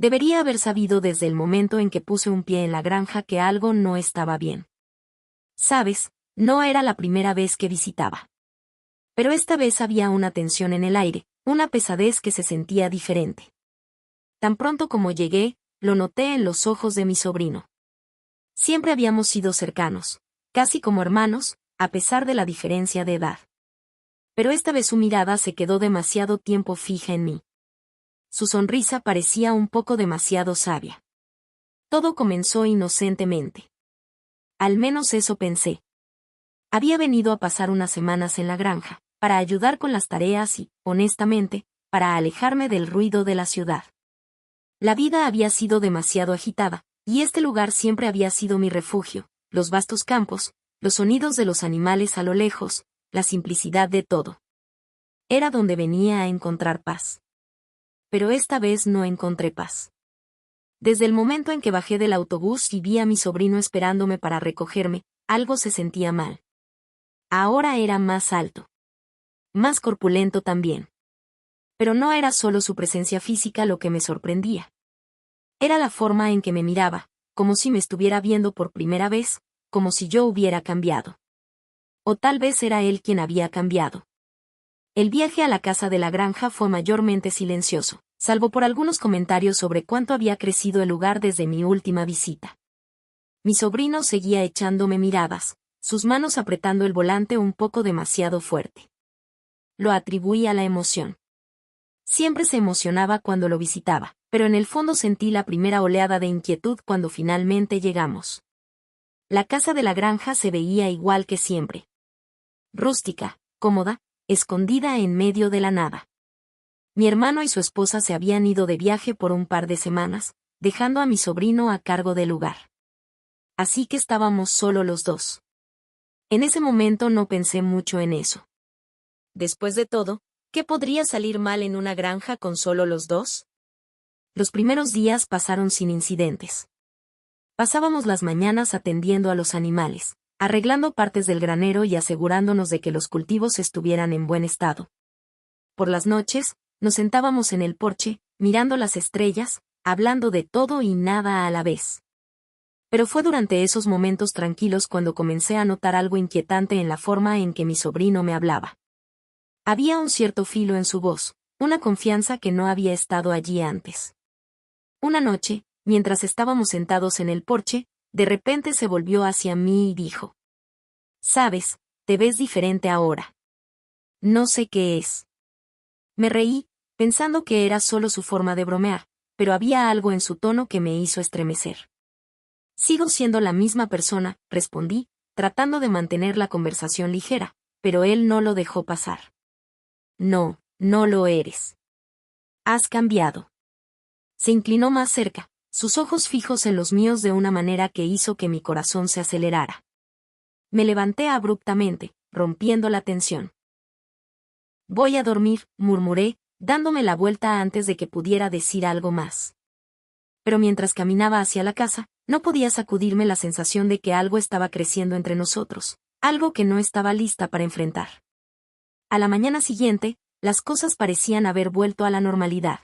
Debería haber sabido desde el momento en que puse un pie en la granja que algo no estaba bien. Sabes, no era la primera vez que visitaba. Pero esta vez había una tensión en el aire, una pesadez que se sentía diferente. Tan pronto como llegué, lo noté en los ojos de mi sobrino. Siempre habíamos sido cercanos, casi como hermanos, a pesar de la diferencia de edad. Pero esta vez su mirada se quedó demasiado tiempo fija en mí. Su sonrisa parecía un poco demasiado sabia. Todo comenzó inocentemente. Al menos eso pensé. Había venido a pasar unas semanas en la granja, para ayudar con las tareas y, honestamente, para alejarme del ruido de la ciudad. La vida había sido demasiado agitada, y este lugar siempre había sido mi refugio, los vastos campos, los sonidos de los animales a lo lejos, la simplicidad de todo. Era donde venía a encontrar paz. Pero esta vez no encontré paz. Desde el momento en que bajé del autobús y vi a mi sobrino esperándome para recogerme, algo se sentía mal. Ahora era más alto. Más corpulento también. Pero no era solo su presencia física lo que me sorprendía. Era la forma en que me miraba, como si me estuviera viendo por primera vez, como si yo hubiera cambiado. O tal vez era él quien había cambiado. El viaje a la casa de la granja fue mayormente silencioso, salvo por algunos comentarios sobre cuánto había crecido el lugar desde mi última visita. Mi sobrino seguía echándome miradas, sus manos apretando el volante un poco demasiado fuerte. Lo atribuí a la emoción. Siempre se emocionaba cuando lo visitaba, pero en el fondo sentí la primera oleada de inquietud cuando finalmente llegamos. La casa de la granja se veía igual que siempre. Rústica, cómoda, escondida en medio de la nada. Mi hermano y su esposa se habían ido de viaje por un par de semanas, dejando a mi sobrino a cargo del lugar. Así que estábamos solo los dos. En ese momento no pensé mucho en eso. Después de todo, ¿qué podría salir mal en una granja con solo los dos? Los primeros días pasaron sin incidentes. Pasábamos las mañanas atendiendo a los animales, arreglando partes del granero y asegurándonos de que los cultivos estuvieran en buen estado. Por las noches, nos sentábamos en el porche, mirando las estrellas, hablando de todo y nada a la vez. Pero fue durante esos momentos tranquilos cuando comencé a notar algo inquietante en la forma en que mi sobrino me hablaba. Había un cierto filo en su voz, una confianza que no había estado allí antes. Una noche, mientras estábamos sentados en el porche, de repente se volvió hacia mí y dijo: «Sabes, te ves diferente ahora. No sé qué es». Me reí, pensando que era solo su forma de bromear, pero había algo en su tono que me hizo estremecer. «Sigo siendo la misma persona», respondí, tratando de mantener la conversación ligera, pero él no lo dejó pasar. «No, no lo eres. Has cambiado». Se inclinó más cerca, sus ojos fijos en los míos de una manera que hizo que mi corazón se acelerara. Me levanté abruptamente, rompiendo la tensión. «Voy a dormir», murmuré, dándome la vuelta antes de que pudiera decir algo más. Pero mientras caminaba hacia la casa, no podía sacudirme la sensación de que algo estaba creciendo entre nosotros, algo que no estaba lista para enfrentar. A la mañana siguiente, las cosas parecían haber vuelto a la normalidad.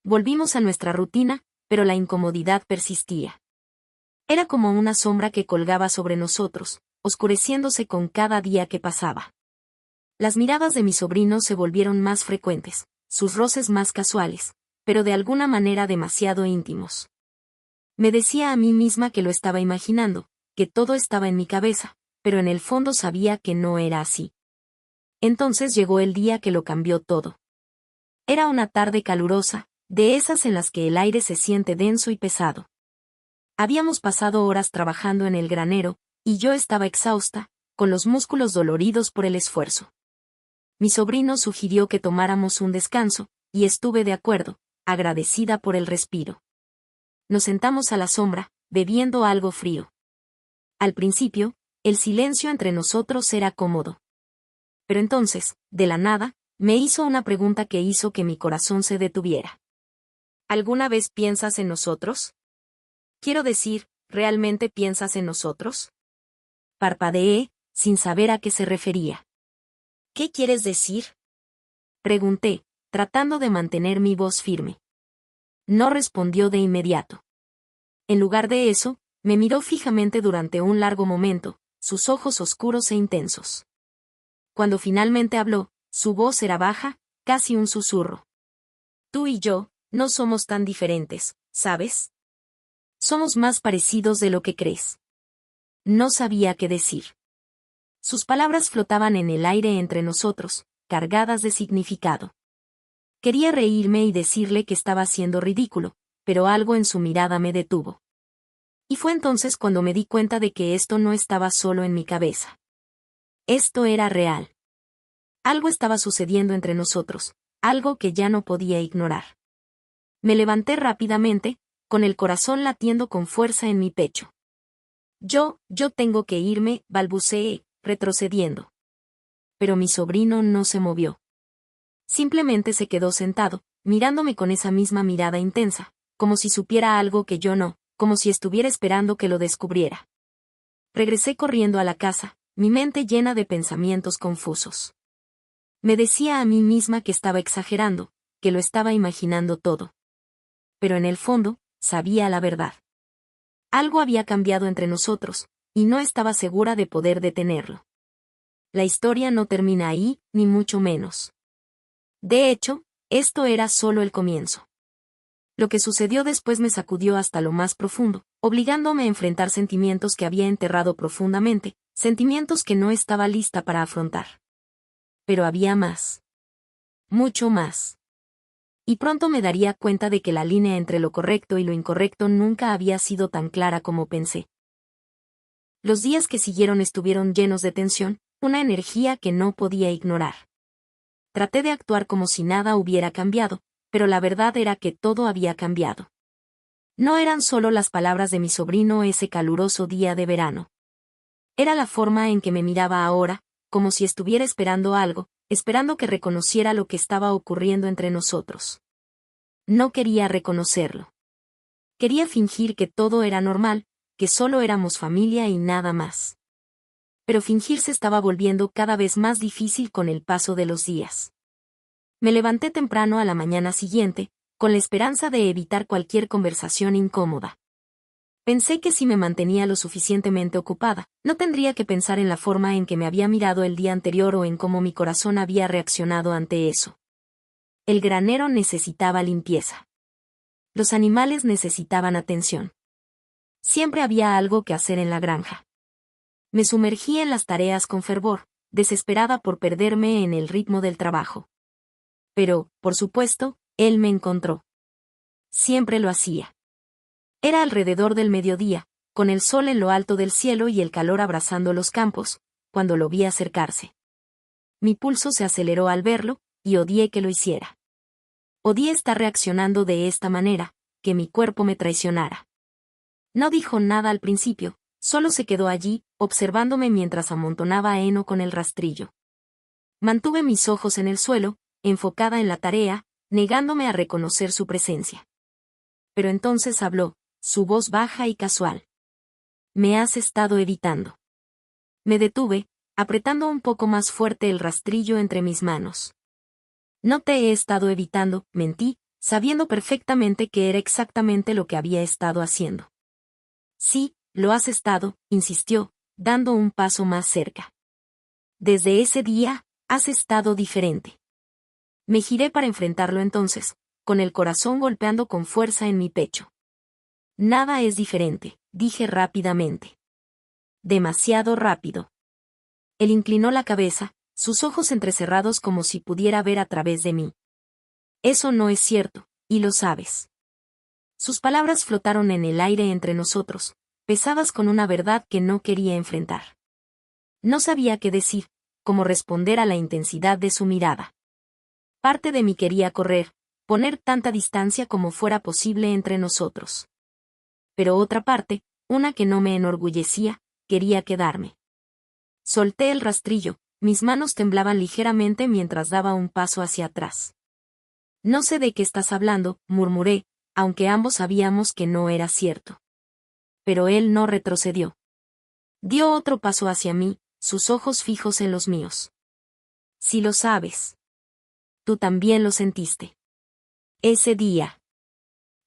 Volvimos a nuestra rutina, pero la incomodidad persistía. Era como una sombra que colgaba sobre nosotros, oscureciéndose con cada día que pasaba. Las miradas de mi sobrino se volvieron más frecuentes, sus roces más casuales, pero de alguna manera demasiado íntimos. Me decía a mí misma que lo estaba imaginando, que todo estaba en mi cabeza, pero en el fondo sabía que no era así. Entonces llegó el día que lo cambió todo. Era una tarde calurosa, de esas en las que el aire se siente denso y pesado. Habíamos pasado horas trabajando en el granero, y yo estaba exhausta, con los músculos doloridos por el esfuerzo. Mi sobrino sugirió que tomáramos un descanso, y estuve de acuerdo, agradecida por el respiro. Nos sentamos a la sombra, bebiendo algo frío. Al principio, el silencio entre nosotros era cómodo. Pero entonces, de la nada, me hizo una pregunta que hizo que mi corazón se detuviera. ¿Alguna vez piensas en nosotros? Quiero decir, ¿realmente piensas en nosotros? Parpadeé, sin saber a qué se refería. ¿Qué quieres decir?, pregunté, tratando de mantener mi voz firme. No respondió de inmediato. En lugar de eso, me miró fijamente durante un largo momento, sus ojos oscuros e intensos. Cuando finalmente habló, su voz era baja, casi un susurro. Tú y yo, no somos tan diferentes, ¿sabes? Somos más parecidos de lo que crees. No sabía qué decir. Sus palabras flotaban en el aire entre nosotros, cargadas de significado. Quería reírme y decirle que estaba siendo ridículo, pero algo en su mirada me detuvo. Y fue entonces cuando me di cuenta de que esto no estaba solo en mi cabeza. Esto era real. Algo estaba sucediendo entre nosotros, algo que ya no podía ignorar. Me levanté rápidamente, con el corazón latiendo con fuerza en mi pecho. Yo tengo que irme, balbuceé, retrocediendo. Pero mi sobrino no se movió. Simplemente se quedó sentado, mirándome con esa misma mirada intensa, como si supiera algo que yo no, como si estuviera esperando que lo descubriera. Regresé corriendo a la casa, mi mente llena de pensamientos confusos. Me decía a mí misma que estaba exagerando, que lo estaba imaginando todo. Pero en el fondo, sabía la verdad. Algo había cambiado entre nosotros, y no estaba segura de poder detenerlo. La historia no termina ahí, ni mucho menos. De hecho, esto era solo el comienzo. Lo que sucedió después me sacudió hasta lo más profundo, obligándome a enfrentar sentimientos que había enterrado profundamente, sentimientos que no estaba lista para afrontar. Pero había más. Mucho más. Y pronto me daría cuenta de que la línea entre lo correcto y lo incorrecto nunca había sido tan clara como pensé. Los días que siguieron estuvieron llenos de tensión, una energía que no podía ignorar. Traté de actuar como si nada hubiera cambiado, pero la verdad era que todo había cambiado. No eran solo las palabras de mi sobrino ese caluroso día de verano. Era la forma en que me miraba ahora, como si estuviera esperando algo, esperando que reconociera lo que estaba ocurriendo entre nosotros. No quería reconocerlo. Quería fingir que todo era normal, que solo éramos familia y nada más. Pero fingir se estaba volviendo cada vez más difícil con el paso de los días. Me levanté temprano a la mañana siguiente, con la esperanza de evitar cualquier conversación incómoda. Pensé que si me mantenía lo suficientemente ocupada, no tendría que pensar en la forma en que me había mirado el día anterior o en cómo mi corazón había reaccionado ante eso. El granero necesitaba limpieza. Los animales necesitaban atención. Siempre había algo que hacer en la granja. Me sumergí en las tareas con fervor, desesperada por perderme en el ritmo del trabajo. Pero, por supuesto, él me encontró. Siempre lo hacía. Era alrededor del mediodía, con el sol en lo alto del cielo y el calor abrazando los campos, cuando lo vi acercarse. Mi pulso se aceleró al verlo, y odié que lo hiciera. Odié estar reaccionando de esta manera, que mi cuerpo me traicionara. No dijo nada al principio, solo se quedó allí, observándome mientras amontonaba heno con el rastrillo. Mantuve mis ojos en el suelo, enfocada en la tarea, negándome a reconocer su presencia. Pero entonces habló, su voz baja y casual. Me has estado evitando. Me detuve, apretando un poco más fuerte el rastrillo entre mis manos. No te he estado evitando, mentí, sabiendo perfectamente que era exactamente lo que había estado haciendo. Sí, lo has estado, insistió, dando un paso más cerca. Desde ese día, has estado diferente. Me giré para enfrentarlo entonces, con el corazón golpeando con fuerza en mi pecho. Nada es diferente, dije rápidamente. Demasiado rápido. Él inclinó la cabeza, sus ojos entrecerrados como si pudiera ver a través de mí. Eso no es cierto, y lo sabes. Sus palabras flotaron en el aire entre nosotros, pesadas con una verdad que no quería enfrentar. No sabía qué decir, cómo responder a la intensidad de su mirada. Parte de mí quería correr, poner tanta distancia como fuera posible entre nosotros. Pero otra parte, una que no me enorgullecía, quería quedarme. Solté el rastrillo, mis manos temblaban ligeramente mientras daba un paso hacia atrás. No sé de qué estás hablando, murmuré, aunque ambos sabíamos que no era cierto. Pero él no retrocedió. Dio otro paso hacia mí, sus ojos fijos en los míos. Si lo sabes. Tú también lo sentiste. Ese día.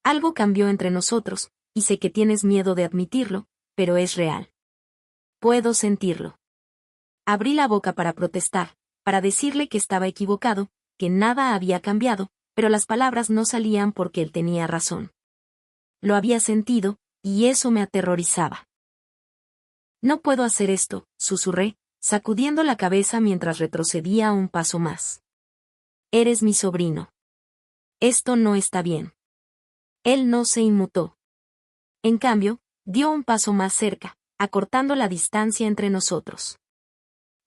Algo cambió entre nosotros, y sé que tienes miedo de admitirlo, pero es real. Puedo sentirlo. Abrí la boca para protestar, para decirle que estaba equivocado, que nada había cambiado, pero las palabras no salían porque él tenía razón. Lo había sentido, y eso me aterrorizaba. No puedo hacer esto, susurré, sacudiendo la cabeza mientras retrocedía un paso más. Eres mi sobrino. Esto no está bien. Él no se inmutó. En cambio, dio un paso más cerca, acortando la distancia entre nosotros.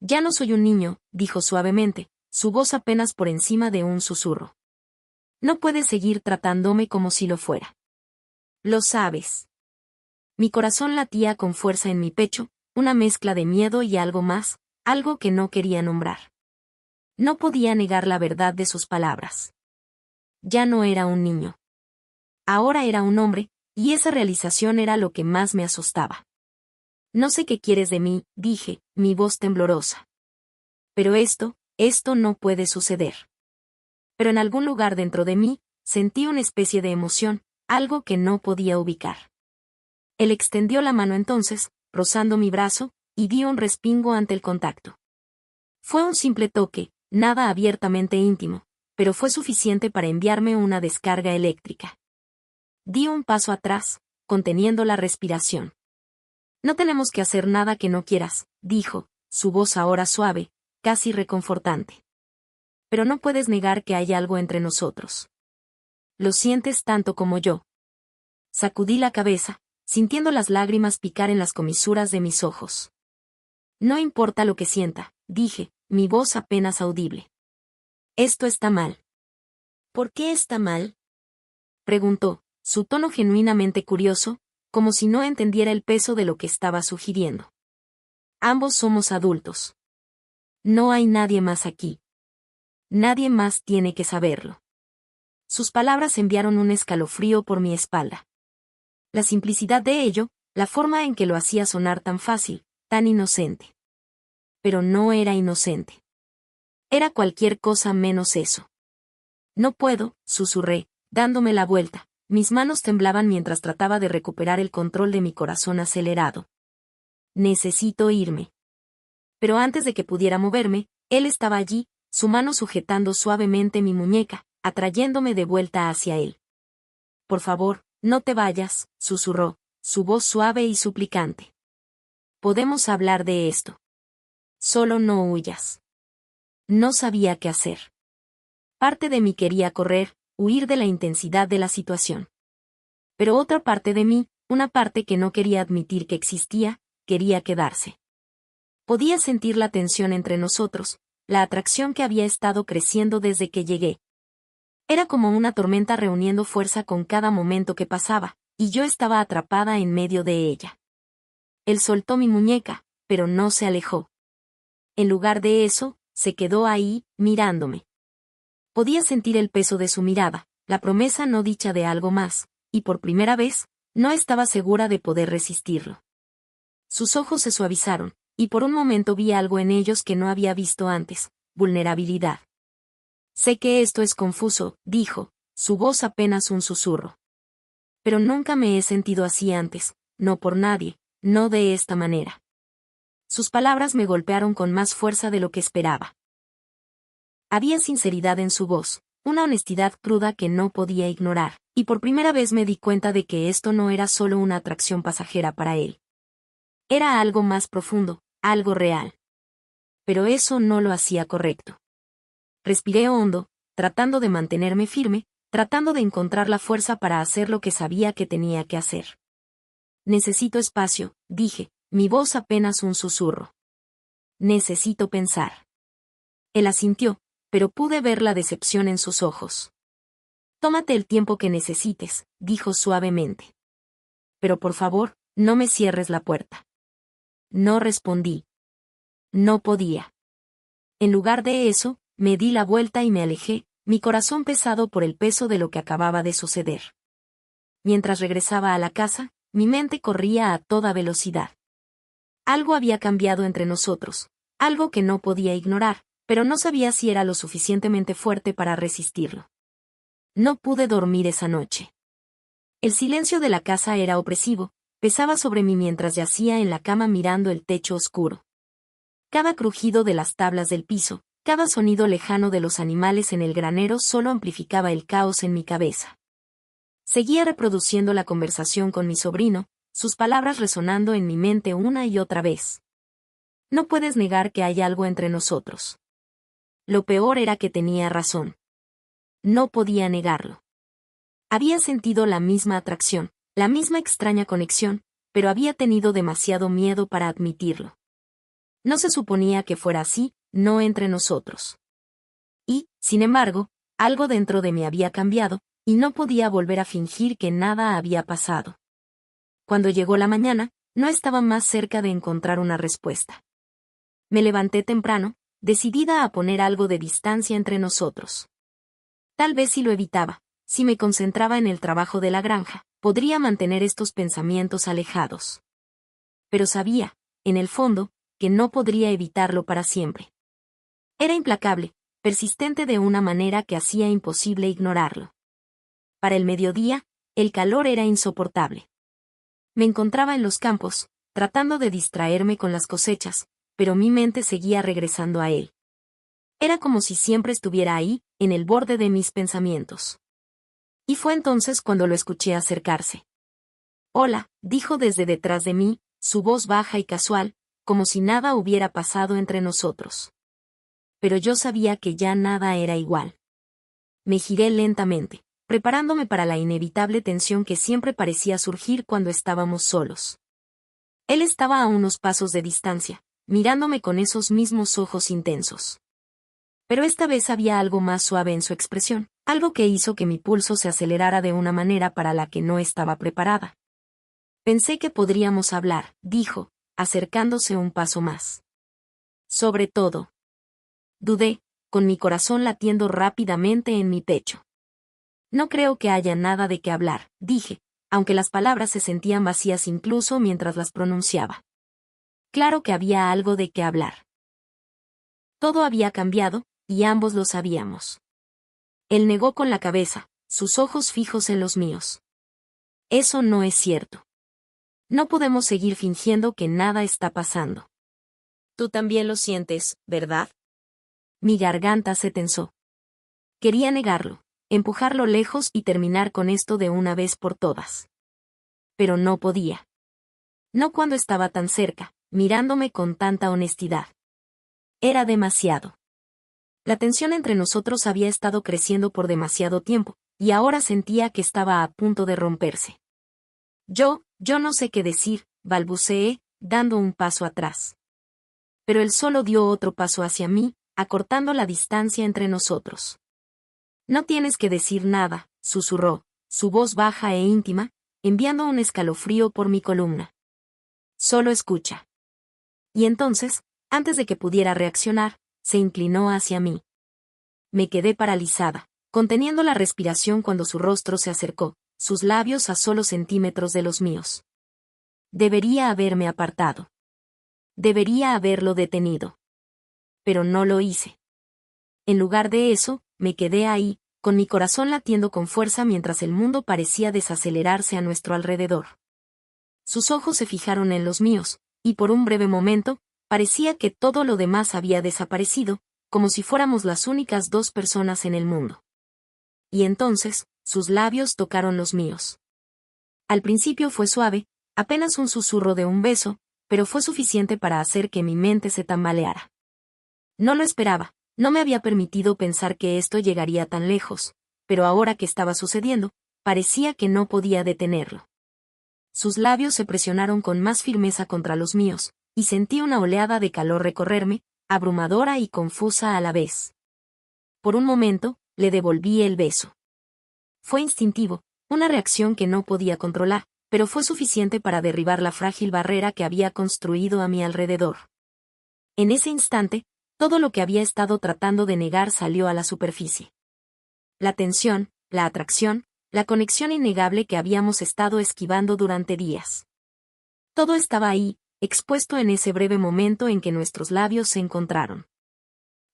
Ya no soy un niño, dijo suavemente, su voz apenas por encima de un susurro. No puedes seguir tratándome como si lo fuera. Lo sabes. Mi corazón latía con fuerza en mi pecho, una mezcla de miedo y algo más, algo que no quería nombrar. No podía negar la verdad de sus palabras. Ya no era un niño. Ahora era un hombre, y esa realización era lo que más me asustaba. No sé qué quieres de mí, dije, mi voz temblorosa. Pero esto no puede suceder. Pero en algún lugar dentro de mí, sentí una especie de emoción, algo que no podía ubicar. Él extendió la mano entonces, rozando mi brazo, y dio un respingo ante el contacto. Fue un simple toque, nada abiertamente íntimo, pero fue suficiente para enviarme una descarga eléctrica. Di un paso atrás, conteniendo la respiración. No tenemos que hacer nada que no quieras, dijo, su voz ahora suave, casi reconfortante. Pero no puedes negar que hay algo entre nosotros. Lo sientes tanto como yo. Sacudí la cabeza, sintiendo las lágrimas picar en las comisuras de mis ojos. No importa lo que sienta, dije, mi voz apenas audible. Esto está mal. ¿Por qué está mal? Preguntó, su tono genuinamente curioso, como si no entendiera el peso de lo que estaba sugiriendo. Ambos somos adultos. No hay nadie más aquí. Nadie más tiene que saberlo. Sus palabras enviaron un escalofrío por mi espalda. La simplicidad de ello, la forma en que lo hacía sonar tan fácil, tan inocente. Pero no era inocente. Era cualquier cosa menos eso. No puedo, susurré, dándome la vuelta. Mis manos temblaban mientras trataba de recuperar el control de mi corazón acelerado. Necesito irme. Pero antes de que pudiera moverme, él estaba allí, su mano sujetando suavemente mi muñeca, atrayéndome de vuelta hacia él. Por favor, no te vayas, susurró, su voz suave y suplicante. Podemos hablar de esto. Solo no huyas. No sabía qué hacer. Parte de mí quería correr, huir de la intensidad de la situación. Pero otra parte de mí, una parte que no quería admitir que existía, quería quedarse. Podía sentir la tensión entre nosotros, la atracción que había estado creciendo desde que llegué. Era como una tormenta reuniendo fuerza con cada momento que pasaba, y yo estaba atrapada en medio de ella. Él soltó mi muñeca, pero no se alejó. En lugar de eso, se quedó ahí, mirándome. Podía sentir el peso de su mirada, la promesa no dicha de algo más, y por primera vez, no estaba segura de poder resistirlo. Sus ojos se suavizaron, y por un momento vi algo en ellos que no había visto antes, vulnerabilidad. Sé que esto es confuso, dijo, su voz apenas un susurro. Pero nunca me he sentido así antes, no por nadie, no de esta manera. Sus palabras me golpearon con más fuerza de lo que esperaba. Había sinceridad en su voz, una honestidad cruda que no podía ignorar, y por primera vez me di cuenta de que esto no era solo una atracción pasajera para él. Era algo más profundo, algo real. Pero eso no lo hacía correcto. Respiré hondo, tratando de mantenerme firme, tratando de encontrar la fuerza para hacer lo que sabía que tenía que hacer. Necesito espacio, dije, mi voz apenas un susurro. Necesito pensar. Él asintió, pero pude ver la decepción en sus ojos. Tómate el tiempo que necesites, dijo suavemente. Pero por favor, no me cierres la puerta. No respondí. No podía. En lugar de eso, me di la vuelta y me alejé, mi corazón pesado por el peso de lo que acababa de suceder. Mientras regresaba a la casa, mi mente corría a toda velocidad. Algo había cambiado entre nosotros, algo que no podía ignorar, pero no sabía si era lo suficientemente fuerte para resistirlo. No pude dormir esa noche. El silencio de la casa era opresivo, pesaba sobre mí mientras yacía en la cama mirando el techo oscuro. Cada crujido de las tablas del piso, cada sonido lejano de los animales en el granero solo amplificaba el caos en mi cabeza. Seguía reproduciendo la conversación con mi sobrino, sus palabras resonando en mi mente una y otra vez. No puedes negar que hay algo entre nosotros. Lo peor era que tenía razón. No podía negarlo. Había sentido la misma atracción, la misma extraña conexión, pero había tenido demasiado miedo para admitirlo. No se suponía que fuera así, no entre nosotros. Y, sin embargo, algo dentro de mí había cambiado, y no podía volver a fingir que nada había pasado. Cuando llegó la mañana, no estaba más cerca de encontrar una respuesta. Me levanté temprano, decidida a poner algo de distancia entre nosotros. Tal vez si lo evitaba, si me concentraba en el trabajo de la granja, podría mantener estos pensamientos alejados. Pero sabía, en el fondo, que no podría evitarlo para siempre. Era implacable, persistente de una manera que hacía imposible ignorarlo. Para el mediodía, el calor era insoportable. Me encontraba en los campos, tratando de distraerme con las cosechas, pero mi mente seguía regresando a él. Era como si siempre estuviera ahí, en el borde de mis pensamientos. Y fue entonces cuando lo escuché acercarse. «Hola», dijo desde detrás de mí, su voz baja y casual, como si nada hubiera pasado entre nosotros. Pero yo sabía que ya nada era igual. Me giré lentamente, preparándome para la inevitable tensión que siempre parecía surgir cuando estábamos solos. Él estaba a unos pasos de distancia, mirándome con esos mismos ojos intensos. Pero esta vez había algo más suave en su expresión, algo que hizo que mi pulso se acelerara de una manera para la que no estaba preparada. «Pensé que podríamos hablar», dijo, acercándose un paso más. «Sobre todo». Dudé, con mi corazón latiendo rápidamente en mi pecho. «No creo que haya nada de qué hablar», dije, aunque las palabras se sentían vacías incluso mientras las pronunciaba. Claro que había algo de qué hablar. Todo había cambiado, y ambos lo sabíamos. Él negó con la cabeza, sus ojos fijos en los míos. «Eso no es cierto. No podemos seguir fingiendo que nada está pasando». «Tú también lo sientes, ¿verdad?» Mi garganta se tensó. Quería negarlo, empujarlo lejos y terminar con esto de una vez por todas. Pero no podía. No cuando estaba tan cerca, mirándome con tanta honestidad. Era demasiado. La tensión entre nosotros había estado creciendo por demasiado tiempo, y ahora sentía que estaba a punto de romperse. Yo no sé qué decir», balbuceé, dando un paso atrás. Pero él solo dio otro paso hacia mí, acortando la distancia entre nosotros. «No tienes que decir nada», susurró, su voz baja e íntima, enviando un escalofrío por mi columna. «Solo escucha». Y entonces, antes de que pudiera reaccionar, se inclinó hacia mí. Me quedé paralizada, conteniendo la respiración cuando su rostro se acercó, sus labios a solo centímetros de los míos. Debería haberme apartado. Debería haberlo detenido. Pero no lo hice. En lugar de eso, me quedé ahí, con mi corazón latiendo con fuerza mientras el mundo parecía desacelerarse a nuestro alrededor. Sus ojos se fijaron en los míos, y por un breve momento, parecía que todo lo demás había desaparecido, como si fuéramos las únicas dos personas en el mundo. Y entonces, sus labios tocaron los míos. Al principio fue suave, apenas un susurro de un beso, pero fue suficiente para hacer que mi mente se tambaleara. No lo esperaba, no me había permitido pensar que esto llegaría tan lejos, pero ahora que estaba sucediendo, parecía que no podía detenerlo. Sus labios se presionaron con más firmeza contra los míos, y sentí una oleada de calor recorrerme, abrumadora y confusa a la vez. Por un momento, le devolví el beso. Fue instintivo, una reacción que no podía controlar, pero fue suficiente para derribar la frágil barrera que había construido a mi alrededor. En ese instante, todo lo que había estado tratando de negar salió a la superficie. La tensión, la atracción, la conexión innegable que habíamos estado esquivando durante días. Todo estaba ahí, expuesto en ese breve momento en que nuestros labios se encontraron.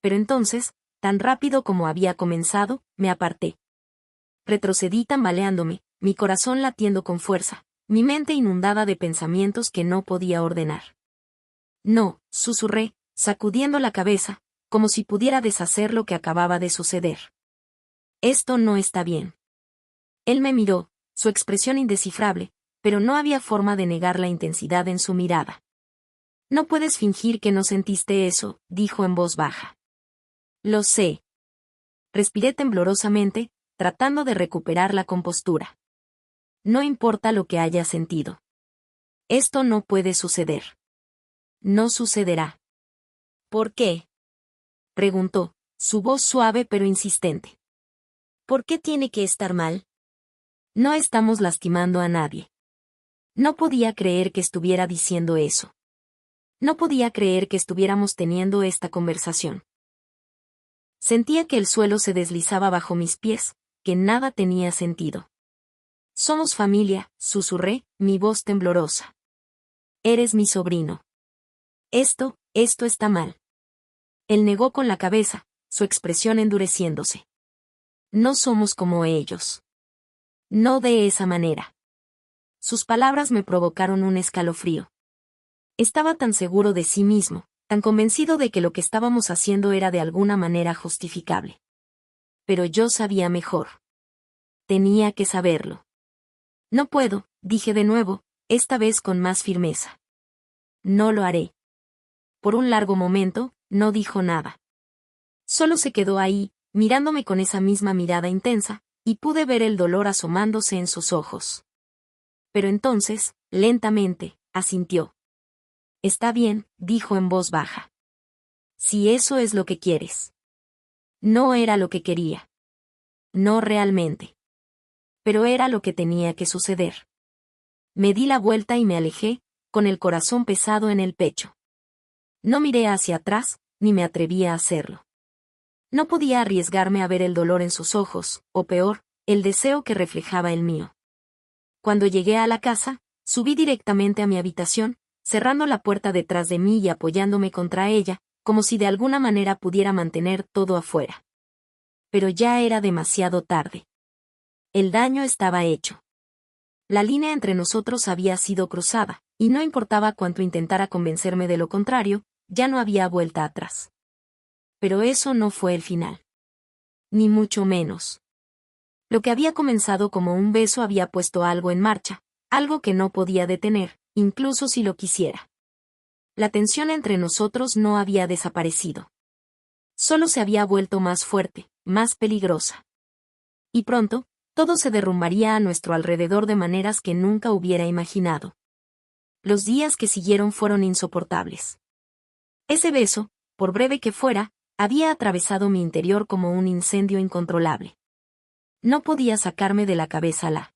Pero entonces, tan rápido como había comenzado, me aparté. Retrocedí tambaleándome, mi corazón latiendo con fuerza, mi mente inundada de pensamientos que no podía ordenar. No, susurré, sacudiendo la cabeza, como si pudiera deshacer lo que acababa de suceder. Esto no está bien. Él me miró, su expresión indescifrable, pero no había forma de negar la intensidad en su mirada. No puedes fingir que no sentiste eso, dijo en voz baja. Lo sé. Respiré temblorosamente, tratando de recuperar la compostura. No importa lo que haya sentido. Esto no puede suceder. No sucederá. ¿Por qué? Preguntó, su voz suave pero insistente. ¿Por qué tiene que estar mal? No estamos lastimando a nadie. No podía creer que estuviera diciendo eso. No podía creer que estuviéramos teniendo esta conversación. Sentía que el suelo se deslizaba bajo mis pies, que nada tenía sentido. Somos familia, susurré, mi voz temblorosa. Eres mi sobrino. Esto está mal. Él negó con la cabeza, su expresión endureciéndose. No somos como ellos. No de esa manera. Sus palabras me provocaron un escalofrío. Estaba tan seguro de sí mismo, tan convencido de que lo que estábamos haciendo era de alguna manera justificable. Pero yo sabía mejor. Tenía que saberlo. No puedo, dije de nuevo, esta vez con más firmeza. No lo haré. Por un largo momento, no dijo nada. Solo se quedó ahí, mirándome con esa misma mirada intensa, y pude ver el dolor asomándose en sus ojos. Pero entonces, lentamente, asintió. Está bien, dijo en voz baja. Si eso es lo que quieres. No era lo que quería. No realmente. Pero era lo que tenía que suceder. Me di la vuelta y me alejé, con el corazón pesado en el pecho. No miré hacia atrás, ni me atreví a hacerlo. No podía arriesgarme a ver el dolor en sus ojos, o peor, el deseo que reflejaba el mío. Cuando llegué a la casa, subí directamente a mi habitación, cerrando la puerta detrás de mí y apoyándome contra ella, como si de alguna manera pudiera mantener todo afuera. Pero ya era demasiado tarde. El daño estaba hecho. La línea entre nosotros había sido cruzada, y no importaba cuánto intentara convencerme de lo contrario, ya no había vuelta atrás. Pero eso no fue el final. Ni mucho menos. Lo que había comenzado como un beso había puesto algo en marcha, algo que no podía detener, incluso si lo quisiera. La tensión entre nosotros no había desaparecido. Solo se había vuelto más fuerte, más peligrosa. Y pronto, todo se derrumbaría a nuestro alrededor de maneras que nunca hubiera imaginado. Los días que siguieron fueron insoportables. Ese beso, por breve que fuera, había atravesado mi interior como un incendio incontrolable. No podía sacarme de la cabeza la